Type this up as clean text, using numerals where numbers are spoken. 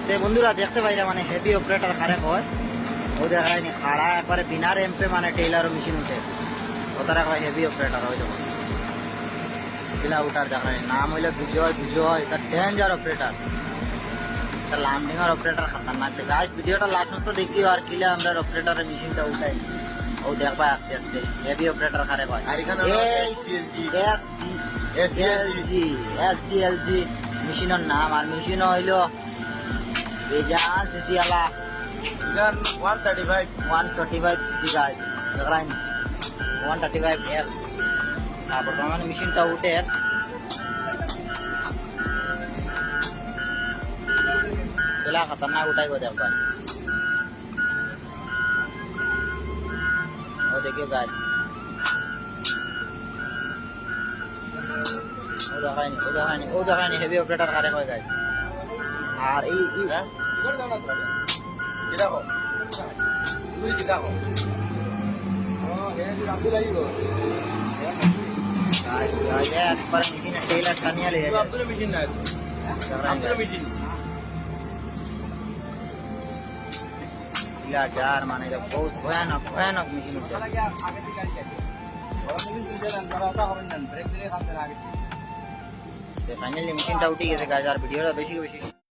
তে বন্ধুরা দেখতে পাইরা মানে হেভি অপারেটর খারে কয় ও দেখায়নি খাড়া একবারে বিনা র্যাম্পে মানে টেইলারও মেশিন উঠে ও তারা কয় হেভি অপারেটর হয় যখন পিলা উঠার দেখায় নাম হইলে বিজয় তার ডেঞ্জার অপারেটর তার লামডিংয়ের অপারেটর খাতারনাক গাছ ভিডিওটা লাস্ট তো দেখিও আর কিলে আমরা অপারেটরের মেশিনটা উঠাই ও দেখবা আস্তে আস্তে হেভি অপারেটর খারে কয় এসডিএলজি মেশিনের নাম আর মেশিন হইলো বেজান সিসি আলা 135 সিসি গাছ দেখলেন 135 এফ তারপর মানে মেশিনটা উঠে পেলা খতরনাক উঠাই গো দেখবা ও দেখিও গাছ ও দেখায়নি হেভি অপারেটর কারে কয় গাছ আর এই একবার মেশিন টেইলার টানিয়া লেগে যার মানে বহুত ভয়ানক মেশিন উঠে ফাইনালি মেশিনটা উঠে গেছে গাছ আর ভিডিওটা বেশি